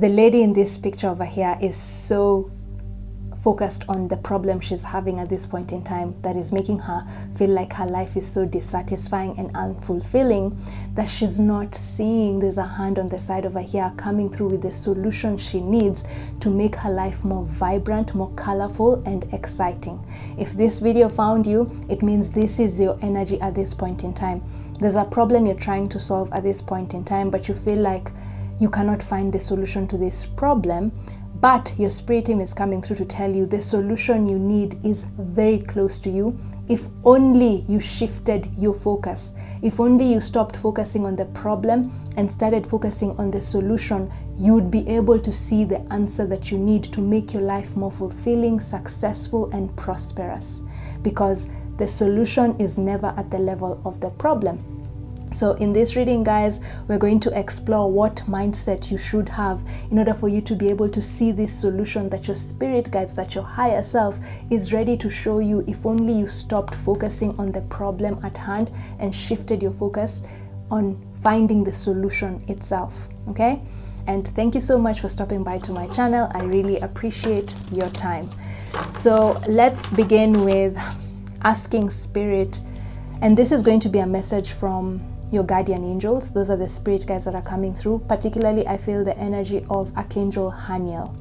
the lady in this picture over here is so focused on the problem she's having at this point in time that is making her feel like her life is so dissatisfying and unfulfilling that she's not seeing there's a hand on the side over here coming through with the solution she needs to make her life more vibrant, more colorful and exciting. If this video found you, it means this is your energy at this point in time. There's a problem you're trying to solve at this point in time, but you feel like you cannot find the solution to this problem. But your spirit team is coming through to tell you the solution you need is very close to you. If only you shifted your focus, if only you stopped focusing on the problem and started focusing on the solution, you would be able to see the answer that you need to make your life more fulfilling, successful, and prosperous. Because the solution is never at the level of the problem. So in this reading, guys, we're going to explore what mindset you should have in order for you to be able to see this solution that your spirit guides, that your higher self is ready to show you, if only you stopped focusing on the problem at hand and shifted your focus on finding the solution itself. Okay? And thank you so much for stopping by to my channel. I really appreciate your time. So let's begin with asking spirit, and this is going to be a message from your guardian angels. Those are the spirit guides that are coming through. Particularly, I feel the energy of Archangel Haniel.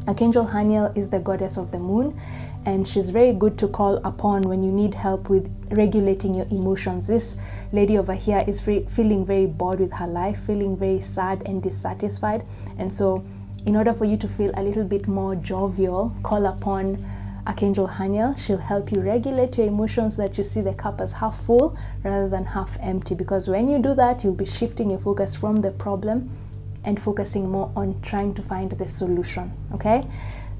Archangel Haniel is the goddess of the moon, and she's very good to call upon when you need help with regulating your emotions. This lady over here is feeling very bored with her life, feeling very sad and dissatisfied. And so in order for you to feel a little bit more jovial, call upon Archangel Haniel. She'll help you regulate your emotions so that you see the cup as half full rather than half empty, because when you do that, you'll be shifting your focus from the problem and focusing more on trying to find the solution. Okay,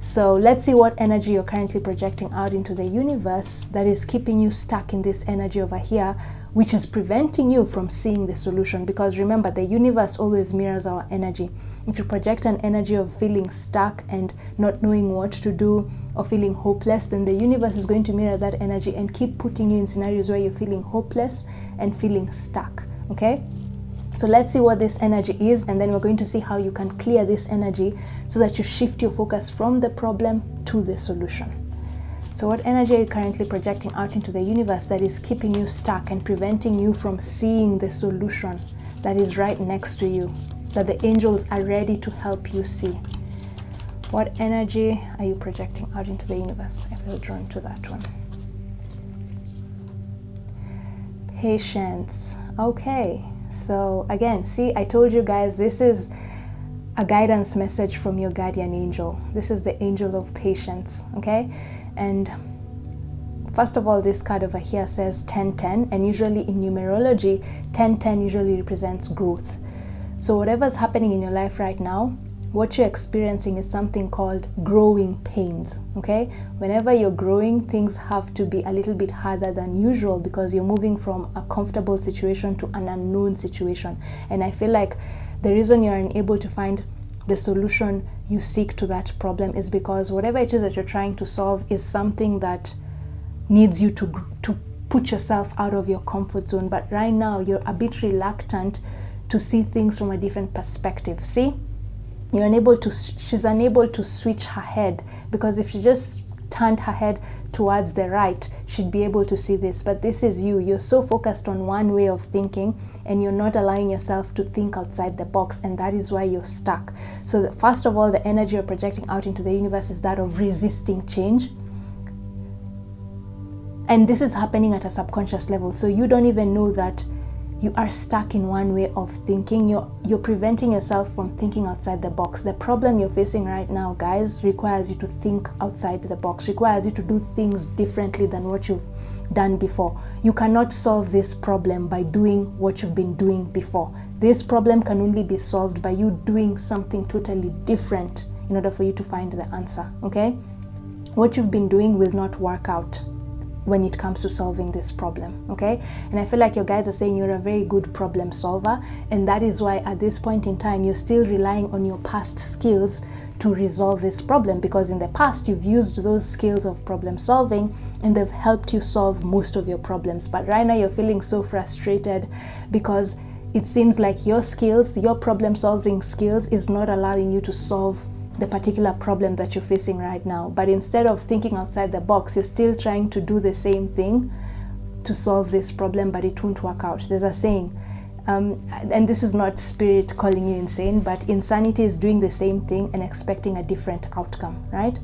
so let's see what energy you're currently projecting out into the universe that is keeping you stuck in this energy over here, which is preventing you from seeing the solution. Because remember, the universe always mirrors our energy. If you project an energy of feeling stuck and not knowing what to do or feeling hopeless, then the universe is going to mirror that energy and keep putting you in scenarios where you're feeling hopeless and feeling stuck. Okay, so let's see what this energy is, and then we're going to see how you can clear this energy so that you shift your focus from the problem to the solution. So what energy are you currently projecting out into the universe that is keeping you stuck and preventing you from seeing the solution that is right next to you, that the angels are ready to help you see? What energy are you projecting out into the universe? I feel drawn to that one. Patience. Okay, so again, see, I told you guys, this is a guidance message from your guardian angel. This is the angel of patience. Okay, and first of all, this card over here says 1010, and usually in numerology, 1010 usually represents growth. So whatever's happening in your life right now, what you're experiencing is something called growing pains. Okay, whenever you're growing, things have to be a little bit harder than usual because you're moving from a comfortable situation to an unknown situation. And I feel like the reason you're unable to find the solution you seek to that problem is because whatever it is that you're trying to solve is something that needs you to put yourself out of your comfort zone. But right now you're a bit reluctant to see things from a different perspective. See, she's unable to switch her head, because if she just turned her head towards the right, she'd be able to see this. But this is you're so focused on one way of thinking and you're not allowing yourself to think outside the box, and that is why you're stuck. So first of all, the energy you're projecting out into the universe is that of resisting change. And this is happening at a subconscious level, so you don't even know that you are stuck in one way of thinking. You're preventing yourself from thinking outside the box. The problem you're facing right now, guys, requires you to think outside the box, requires you to do things differently than what you've done before. You cannot solve this problem by doing what you've been doing before. This problem can only be solved by you doing something totally different in order for you to find the answer. Okay, what you've been doing will not work out when it comes to solving this problem. Okay, and I feel like your guides are saying you're a very good problem solver, and that is why at this point in time you're still relying on your past skills to resolve this problem, because in the past you've used those skills of problem solving and they've helped you solve most of your problems. But right now you're feeling so frustrated because it seems like your skills, your problem solving skills, is not allowing you to solve the particular problem that you're facing right now. But instead of thinking outside the box, you're still trying to do the same thing to solve this problem, but it won't work out. There's a saying, and this is not spirit calling you insane, but insanity is doing the same thing and expecting a different outcome, right?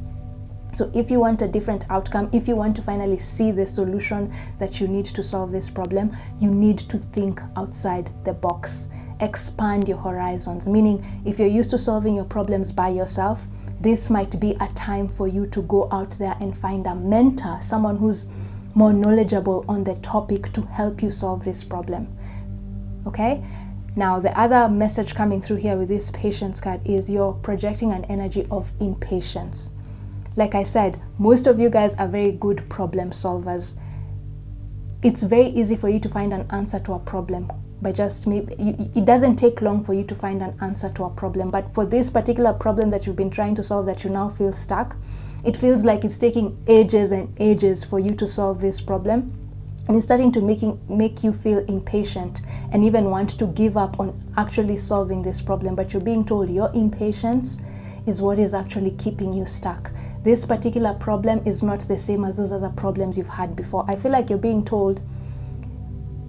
So if you want a different outcome, if you want to finally see the solution that you need to solve this problem, you need to think outside the box. Expand your horizons. Meaning, if you're used to solving your problems by yourself, this might be a time for you to go out there and find a mentor, someone who's more knowledgeable on the topic to help you solve this problem. Okay? Now, the other message coming through here with this patience card is you're projecting an energy of impatience. Like I said, most of you guys are very good problem solvers. It's very easy for you to find an answer to a problem by just maybe, it doesn't take long for you to find an answer to a problem. But for this particular problem that you've been trying to solve that you now feel stuck, it feels like it's taking ages and ages for you to solve this problem. And it's starting to make you feel impatient and even want to give up on actually solving this problem. But you're being told your impatience is what is actually keeping you stuck. This particular problem is not the same as those other problems you've had before. I feel like you're being told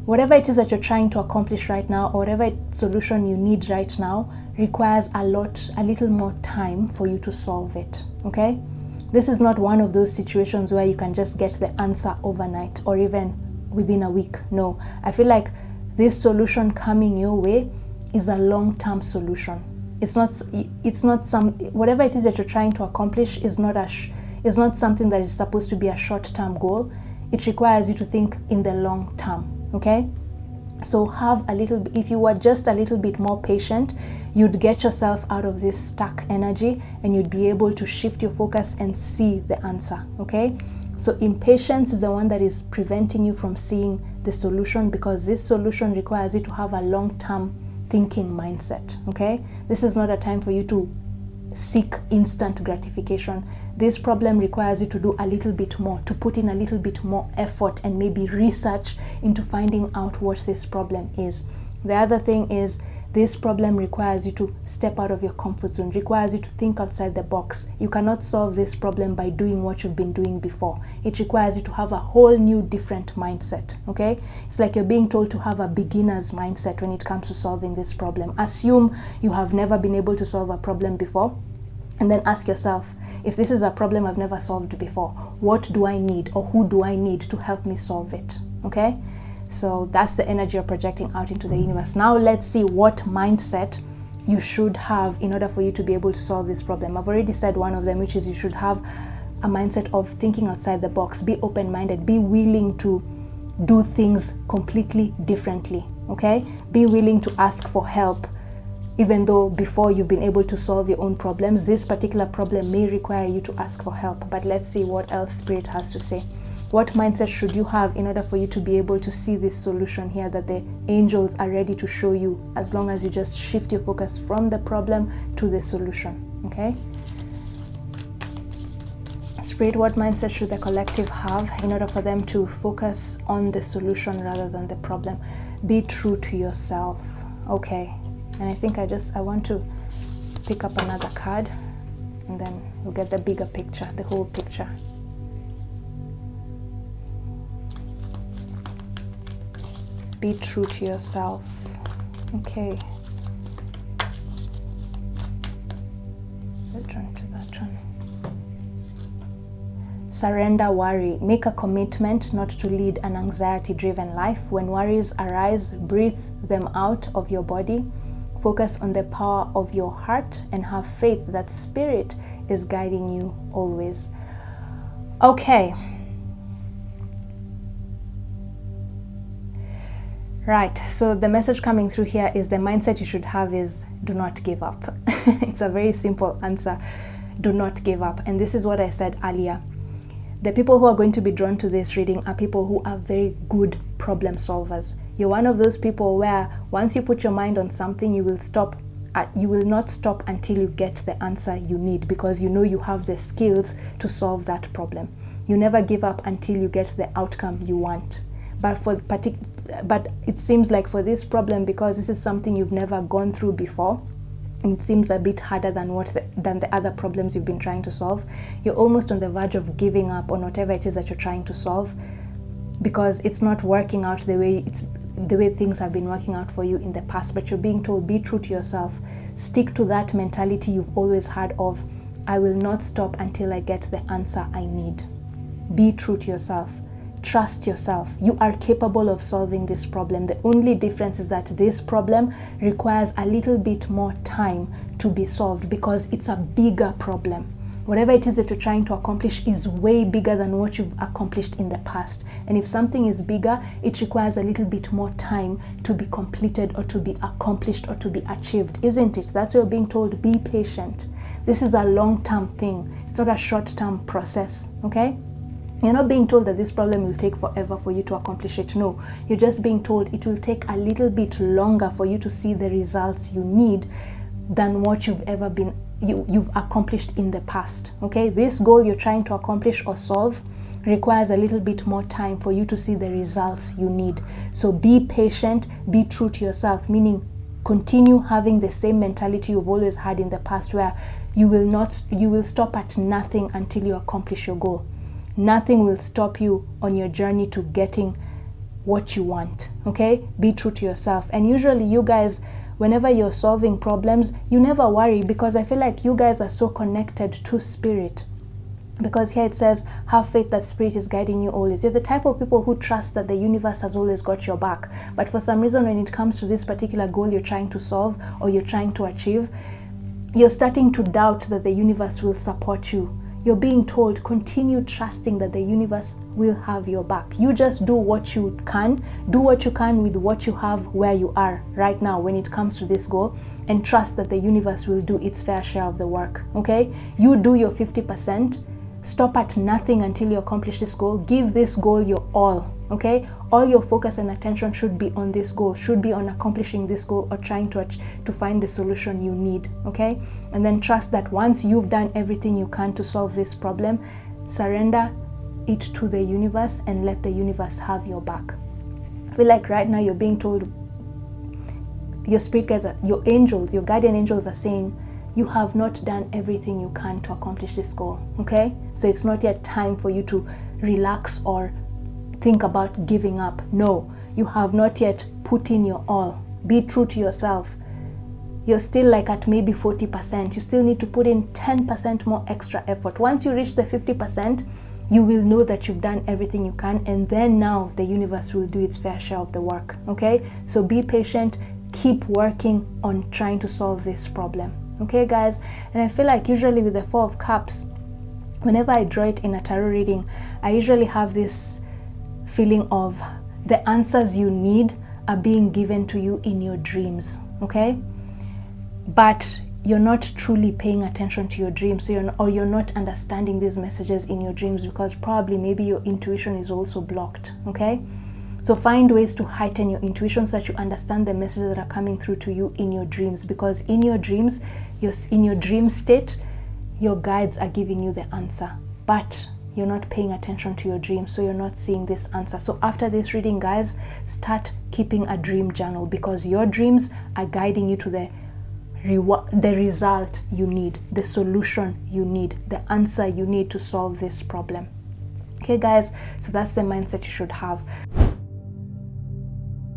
whatever it is that you're trying to accomplish right now, or whatever solution you need right now, requires a little more time for you to solve it, okay? This is not one of those situations where you can just get the answer overnight or even within a week. No, I feel like this solution coming your way is a long-term solution. It's not some, whatever it is that you're trying to accomplish is not something that is supposed to be a short-term goal. It requires you to think in the long term, okay? So if you were just a little bit more patient, you'd get yourself out of this stuck energy and you'd be able to shift your focus and see the answer, okay? So impatience is the one that is preventing you from seeing the solution, because this solution requires you to have a long-term thinking mindset, okay? This is not a time for you to seek instant gratification. This problem requires you to do a little bit more, to put in a little bit more effort and maybe research into finding out what this problem is. The other thing is, this problem requires you to step out of your comfort zone, requires you to think outside the box. You cannot solve this problem by doing what you've been doing before. It requires you to have a whole new different mindset, okay? It's like you're being told to have a beginner's mindset when it comes to solving this problem. Assume you have never been able to solve a problem before, and then ask yourself, if this is a problem I've never solved before, what do I need, or who do I need to help me solve it, okay? So that's the energy you're projecting out into the universe. Now let's see what mindset you should have in order for you to be able to solve this problem. I've already said one of them, which is you should have a mindset of thinking outside the box. Be open-minded. Be willing to do things completely differently, okay? Be willing to ask for help. Even though before you've been able to solve your own problems, this particular problem may require you to ask for help. But let's see what else Spirit has to say. What mindset should you have in order for you to be able to see this solution here that the angels are ready to show you, as long as you just shift your focus from the problem to the solution, okay? Spirit, what mindset should the collective have in order for them to focus on the solution rather than the problem? Be true to yourself, okay? And I think I want to pick up another card, and then we'll get the bigger picture, the whole picture. Be true to yourself. Okay. That one to that one. Surrender worry. Make a commitment not to lead an anxiety-driven life. When worries arise, breathe them out of your body. Focus on the power of your heart and have faith that Spirit is guiding you always. Okay. Right, so the message coming through here is the mindset you should have is do not give up. It's a very simple answer. Do not give up. And this is what I said earlier. The people who are going to be drawn to this reading are people who are very good problem solvers. You're one of those people where once you put your mind on something, you will not stop until you get the answer you need, because you know you have the skills to solve that problem. You never give up until you get the outcome you want. But for but it seems like for this problem, because this is something you've never gone through before, and it seems a bit harder than the other problems you've been trying to solve, you're almost on the verge of giving up on whatever it is that you're trying to solve, because it's not working out the way things have been working out for you in the past. But you're being told, be true to yourself. Stick to that mentality you've always had of, I will not stop until I get the answer I need. Be true to yourself. Trust yourself. You are capable of solving this problem. The only difference is that this problem requires a little bit more time to be solved, because it's a bigger problem. Whatever it is that you're trying to accomplish is way bigger than what you've accomplished in the past. And if something is bigger, it requires a little bit more time to be completed or to be accomplished or to be achieved, isn't it? That's why you're being told, be patient. This is a long-term thing. It's not a short-term process, okay? You're not being told that this problem will take forever for you to accomplish it. No, you're just being told it will take a little bit longer for you to see the results you need than what you've accomplished in the past. Okay, this goal you're trying to accomplish or solve requires a little bit more time for you to see the results you need. So be patient, be true to yourself, meaning continue having the same mentality you've always had in the past, where you will stop at nothing until you accomplish your goal. Nothing will stop you on your journey to getting what you want. Okay, be true to yourself. And usually you guys, whenever you're solving problems, you never worry, because I feel like you guys are so connected to spirit. Because here it says, have faith that spirit is guiding you always. You're the type of people who trust that the universe has always got your back. But for some reason, when it comes to this particular goal you're trying to solve or you're trying to achieve, you're starting to doubt that the universe will support you. You're being told, continue trusting that the universe will have your back. You just do what you can. Do what you can with what you have where you are right now when it comes to this goal, and trust that the universe will do its fair share of the work, okay? You do your 50%. Stop at nothing until you accomplish this goal. Give this goal your all, okay? All your focus and attention should be on this goal, should be on accomplishing this goal or trying to find the solution you need, okay? And then trust that once you've done everything you can to solve this problem, surrender it to the universe and let the universe have your back. I feel like right now you're being told, your spirit guides, your angels, your guardian angels are saying, you have not done everything you can to accomplish this goal, okay? So it's not yet time for you to relax or think about giving up. No, you have not yet put in your all. Be true to yourself. You're still like at maybe 40%. You still need to put in 10% more extra effort. Once you reach the 50%, you will know that you've done everything you can, and then now the universe will do its fair share of the work, okay? So be patient, keep working on trying to solve this problem. Okay, guys, and I feel like usually with the Four of Cups, whenever I draw it in a tarot reading, I usually have this feeling of the answers you need are being given to you in your dreams, okay? But you're not truly paying attention to your dreams, so you're not understanding these messages in your dreams, because probably maybe your intuition is also blocked, okay? So find ways to heighten your intuition so that you understand the messages that are coming through to you in your dreams, because in your dreams, in your dream state, your guides are giving you the answer, but you're not paying attention to your dreams, so you're not seeing this answer. So after this reading, guys, start keeping a dream journal, because your dreams are guiding you to the result you need, the solution you need, the answer you need to solve this problem. Okay, guys, so that's the mindset you should have.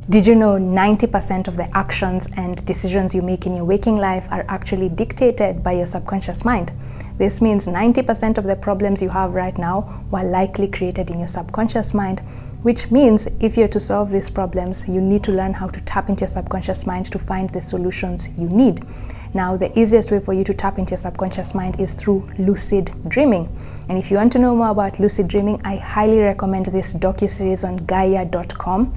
Did you know 90% of the actions and decisions you make in your waking life are actually dictated by your subconscious mind? This means 90% of the problems you have right now were likely created in your subconscious mind, which means if you're to solve these problems, you need to learn how to tap into your subconscious mind to find the solutions you need. Now, the easiest way for you to tap into your subconscious mind is through lucid dreaming. And if you want to know more about lucid dreaming, I highly recommend this docuseries on Gaia.com.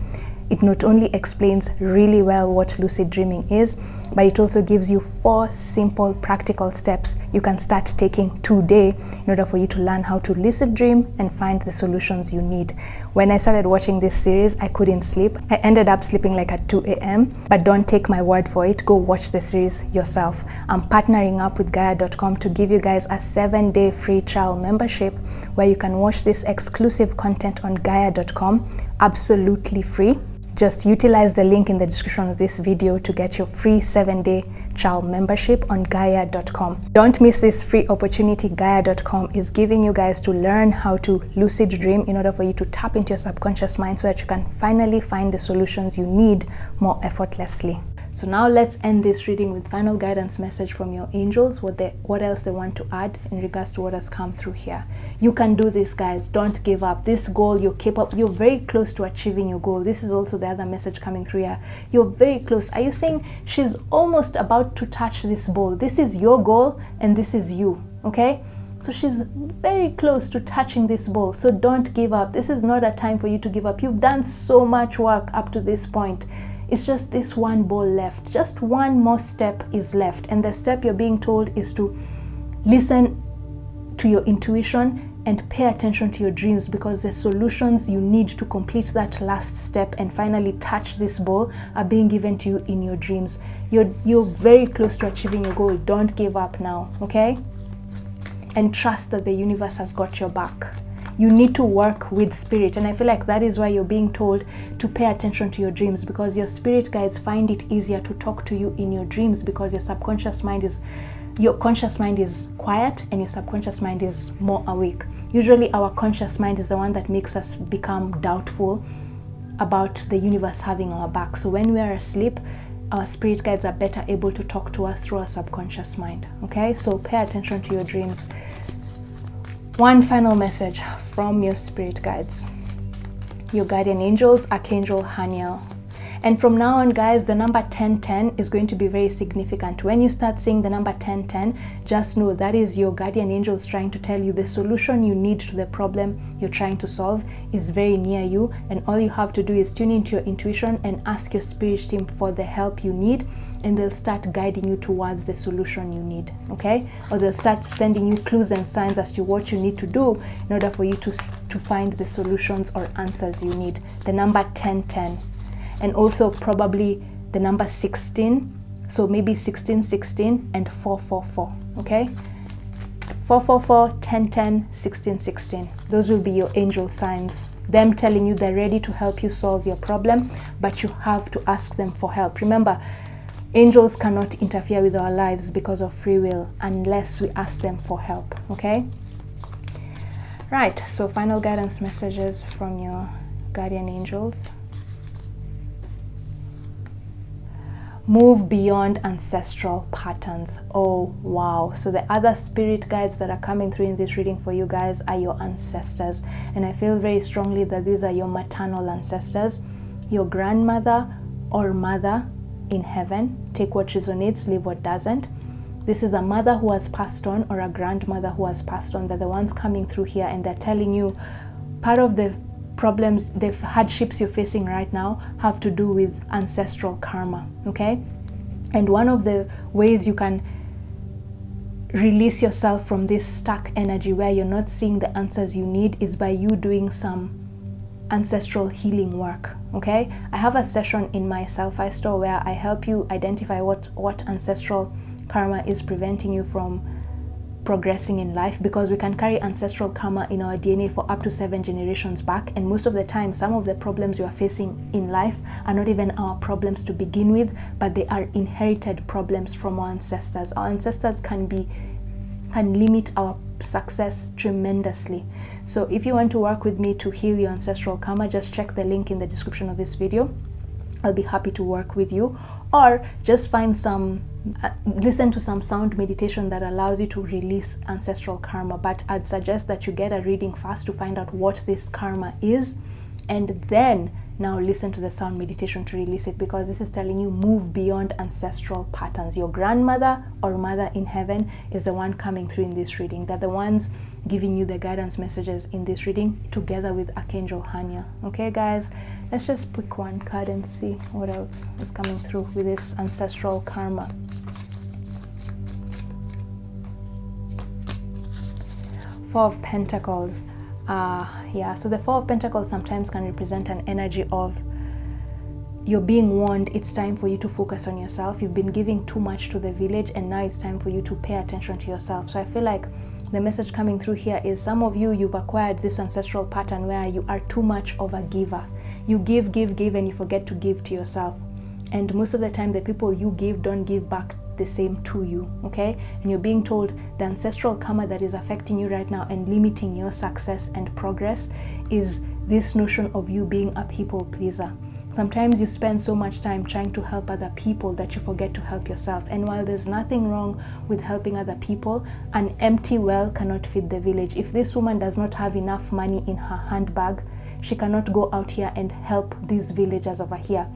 It not only explains really well what lucid dreaming is, but it also gives you 4 simple practical steps you can start taking today in order for you to learn how to lucid dream and find the solutions you need. When I started watching this series, I couldn't sleep. I ended up sleeping like at 2 a.m. But don't take my word for it. Go watch the series yourself. I'm partnering up with Gaia.com to give you guys a 7-day free trial membership where you can watch this exclusive content on Gaia.com absolutely free. just utilize the link in the description of this video to get your free 7-day trial membership on Gaia.com. Don't miss this free opportunity. Gaia.com is giving you guys to learn how to lucid dream in order for you to tap into your subconscious mind so that you can finally find the solutions you need more effortlessly. So now let's end this reading with final guidance message from your angels, what else they want to add in regards to what has come through here. You can do this, guys. Don't give up. This goal, you're capable. You're very close to achieving your goal. This is also the other message coming through here. You're very close. Are you saying she's almost about to touch this ball? This is your goal and this is you, okay? So she's very close to touching this ball. So don't give up. This is not a time for you to give up. You've done so much work up to this point. It's just this one ball left. Just one more step is left. And the step you're being told is to listen to your intuition and pay attention to your dreams, because the solutions you need to complete that last step and finally touch this ball are being given to you in your dreams. You're very close to achieving your goal. Don't give up now, okay? And trust that the universe has got your back. You need to work with spirit, and I feel like that is why you're being told to pay attention to your dreams, because your spirit guides find it easier to talk to you in your dreams, because your conscious mind is quiet and your subconscious mind is more awake. Usually our conscious mind is the one that makes us become doubtful about the universe having our back. So when we are asleep, our spirit guides are better able to talk to us through our subconscious mind, okay? So pay attention to your dreams. One final message from your spirit guides, your guardian angels, Archangel Haniel. And from now on, guys, the number 1010 is going to be very significant. When you start seeing the number 1010, just know that is your guardian angels trying to tell you the solution you need to the problem you're trying to solve is very near you, and all you have to do is tune into your intuition and ask your spirit team for the help you need, and they'll start guiding you towards the solution you need, okay? Or they'll start sending you clues and signs as to what you need to do in order for you to find the solutions or answers you need. The number 1010. And also probably the number 16. So maybe 1616 and 444, okay? 444, 1010, 1616. Those will be your angel signs. Them telling you they're ready to help you solve your problem, but you have to ask them for help. Remember, angels cannot interfere with our lives because of free will unless we ask them for help, okay? Right, so final guidance messages from your guardian angels. Move beyond ancestral patterns. Oh, wow. So the other spirit guides that are coming through in this reading for you guys are your ancestors. And I feel very strongly that these are your maternal ancestors, your grandmother or mother in heaven. Take what resonates, leave what doesn't. This is a mother who has passed on or a grandmother who has passed on. They're the ones coming through here, and they're telling you part of the problems, the hardships you're facing right now have to do with ancestral karma, okay? And one of the ways you can release yourself from this stuck energy where you're not seeing the answers you need is by you doing some ancestral healing work, okay? I have a session in my Self-I store where I help you identify what ancestral karma is preventing you from progressing in life, because we can carry ancestral karma in our DNA for up to 7 generations back, and most of the time some of the problems you are facing in life are not even our problems to begin with, but they are inherited problems from our ancestors. Our ancestors can limit our success tremendously. So if you want to work with me to heal your ancestral karma, just check the link in the description of this video. I'll be happy to work with you, or just find listen to some sound meditation that allows you to release ancestral karma. But I'd suggest that you get a reading first to find out what this karma is, and then now listen to the sound meditation to release it, because this is telling you move beyond ancestral patterns. Your grandmother or mother in heaven is the one coming through in this reading. They're the ones giving you the guidance messages in this reading together with Archangel Haniel. Okay guys, let's just pick one card and see what else is coming through with this ancestral karma. Four of Pentacles. So the Four of Pentacles sometimes can represent an energy of you're being warned it's time for you to focus on yourself. You've been giving too much to the village, and now it's time for you to pay attention to yourself. So I feel like the message coming through here is some of you've acquired this ancestral pattern where you are too much of a giver. You give, and you forget to give to yourself. And most of the time, the people you give don't give back the same to you, okay? And you're being told the ancestral karma that is affecting you right now and limiting your success and progress is this notion of you being a people pleaser. Sometimes you spend so much time trying to help other people that you forget to help yourself. And while there's nothing wrong with helping other people, an empty well cannot feed the village. If this woman does not have enough money in her handbag, she cannot go out here and help these villagers over here.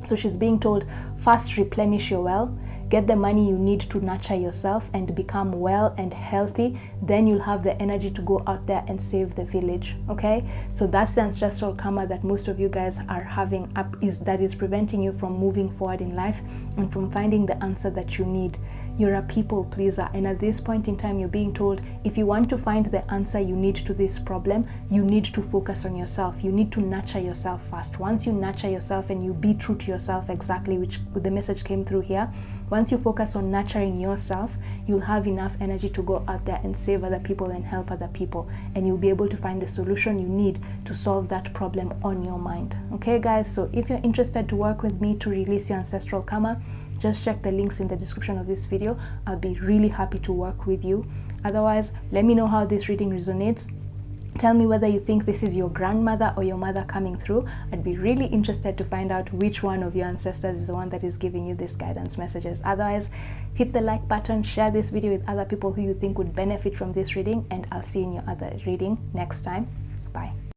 So she's being told, first replenish your well, get the money you need to nurture yourself and become well and healthy, then you'll have the energy to go out there and save the village, okay? So that's the ancestral karma that most of you guys are having up, that is preventing you from moving forward in life and from finding the answer that you need. You're a people pleaser, and at this point in time, you're being told, if you want to find the answer you need to this problem, you need to focus on yourself. You need to nurture yourself first. Once you nurture yourself and you be true to yourself, exactly, which the message came through here, once you focus on nurturing yourself, you'll have enough energy to go out there and save other people and help other people, and you'll be able to find the solution you need to solve that problem on your mind. Okay, guys, so if you're interested to work with me to release your ancestral karma, just check the links in the description of this video. I'll be really happy to work with you. Otherwise, let me know how this reading resonates. Tell me whether you think this is your grandmother or your mother coming through. I'd be really interested to find out which one of your ancestors is the one that is giving you these guidance messages. Otherwise, hit the like button, share this video with other people who you think would benefit from this reading, and I'll see you in your other reading next time. Bye.